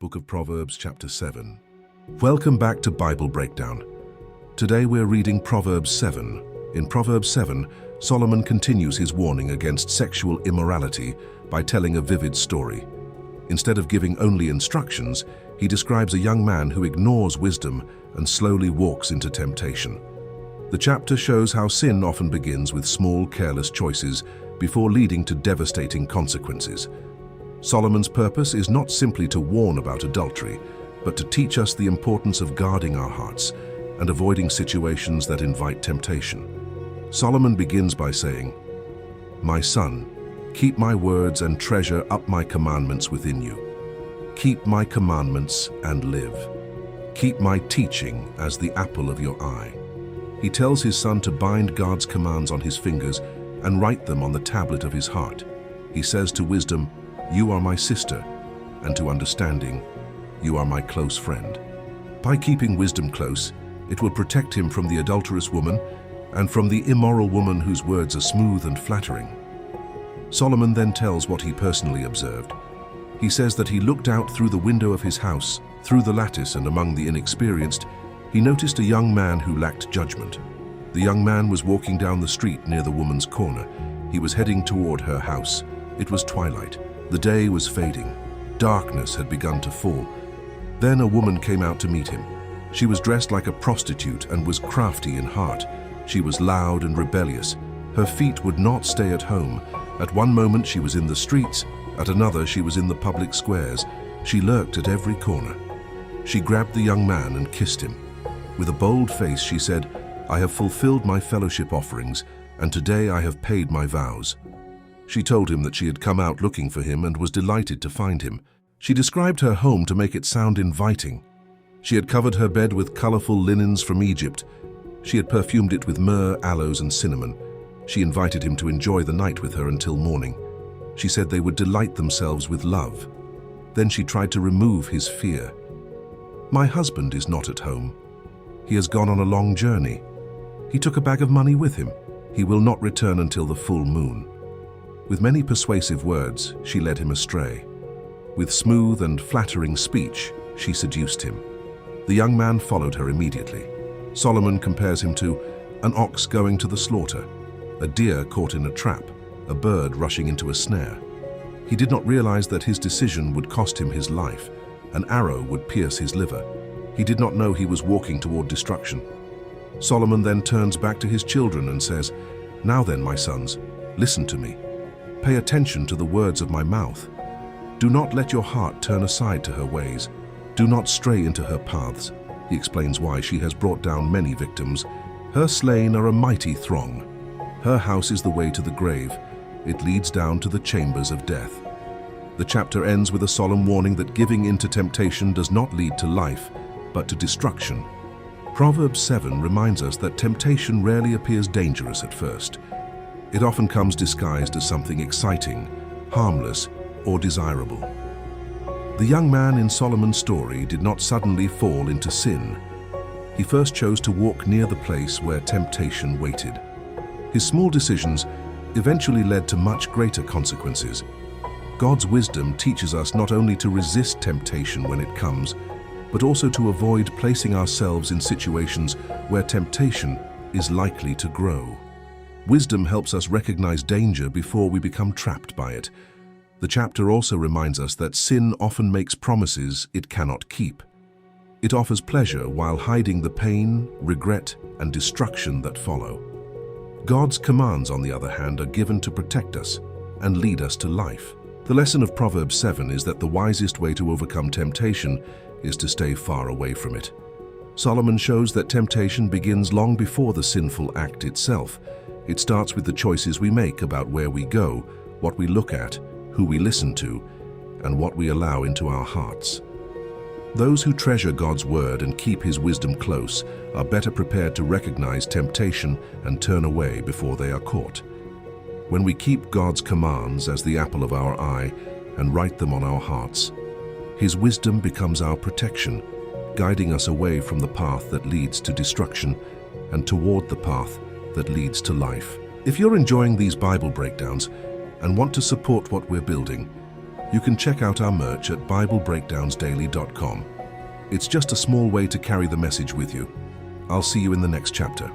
book of Proverbs, chapter 7. Welcome back to Bible Breakdown. Today we're reading Proverbs 7. In Proverbs 7, Solomon continues his warning against sexual immorality by telling a vivid story. Instead of giving only instructions, he describes a young man who ignores wisdom and slowly walks into temptation. The chapter shows how sin often begins with small, careless choices before leading to devastating consequences. Solomon's purpose is not simply to warn about adultery, but to teach us the importance of guarding our hearts and avoiding situations that invite temptation. Solomon begins by saying, "My son, keep my words and treasure up my commandments within you. Keep my commandments and live. Keep my teaching as the apple of your eye." He tells his son to bind God's commands on his fingers and write them on the tablet of his heart. He says to wisdom, "You are my sister," and to understanding, "You are my close friend." By keeping wisdom close, it will protect him from the adulterous woman and from the immoral woman whose words are smooth and flattering. Solomon then tells what he personally observed. He says that he looked out through the window of his house, through the lattice, and among the inexperienced, he noticed a young man who lacked judgment. The young man was walking down the street near the woman's corner. He was heading toward her house. It was twilight. The day was fading. Darkness had begun to fall. Then a woman came out to meet him. She was dressed like a prostitute and was crafty in heart. She was loud and rebellious. Her feet would not stay at home. At one moment she was in the streets, at another she was in the public squares. She lurked at every corner. She grabbed the young man and kissed him. With a bold face she said, "I have fulfilled my fellowship offerings, and today I have paid my vows." She told him that she had come out looking for him and was delighted to find him. She described her home to make it sound inviting. She had covered her bed with colorful linens from Egypt. She had perfumed it with myrrh, aloes, and cinnamon. She invited him to enjoy the night with her until morning. She said they would delight themselves with love. Then she tried to remove his fear. "My husband is not at home. He has gone on a long journey. He took a bag of money with him. He will not return until the full moon." With many persuasive words, she led him astray. With smooth and flattering speech, she seduced him. The young man followed her immediately. Solomon compares him to an ox going to the slaughter, a deer caught in a trap, a bird rushing into a snare. He did not realize that his decision would cost him his life. An arrow would pierce his liver. He did not know he was walking toward destruction. Solomon then turns back to his children and says, "Now then, my sons, listen to me. Pay attention to the words of my mouth. Do not let your heart turn aside to her ways. Do not stray into her paths." He explains why she has brought down many victims. Her slain are a mighty throng. Her house is the way to the grave. It leads down to the chambers of death. The chapter ends with a solemn warning that giving in to temptation does not lead to life, but to destruction. Proverbs 7 reminds us that temptation rarely appears dangerous at first. It often comes disguised as something exciting, harmless, or desirable. The young man in Solomon's story did not suddenly fall into sin. He first chose to walk near the place where temptation waited. His small decisions eventually led to much greater consequences. God's wisdom teaches us not only to resist temptation when it comes, but also to avoid placing ourselves in situations where temptation is likely to grow. Wisdom helps us recognize danger before we become trapped by it. The chapter also reminds us that sin often makes promises it cannot keep. It offers pleasure while hiding the pain, regret, and destruction that follow. God's commands, on the other hand, are given to protect us and lead us to life. The lesson of Proverbs 7 is that the wisest way to overcome temptation is to stay far away from it. Solomon shows that temptation begins long before the sinful act itself. It starts with the choices we make about where we go, what we look at, who we listen to, and what we allow into our hearts. Those who treasure God's word and keep his wisdom close are better prepared to recognize temptation and turn away before they are caught. When we keep God's commands as the apple of our eye and write them on our hearts, his wisdom becomes our protection, guiding us away from the path that leads to destruction and toward the path that leads to life. If you're enjoying these Bible breakdowns and want to support what we're building, You can check out our merch at BibleBreakdownsDaily.com. It's just a small way to carry the message with you. I'll see you in the next chapter.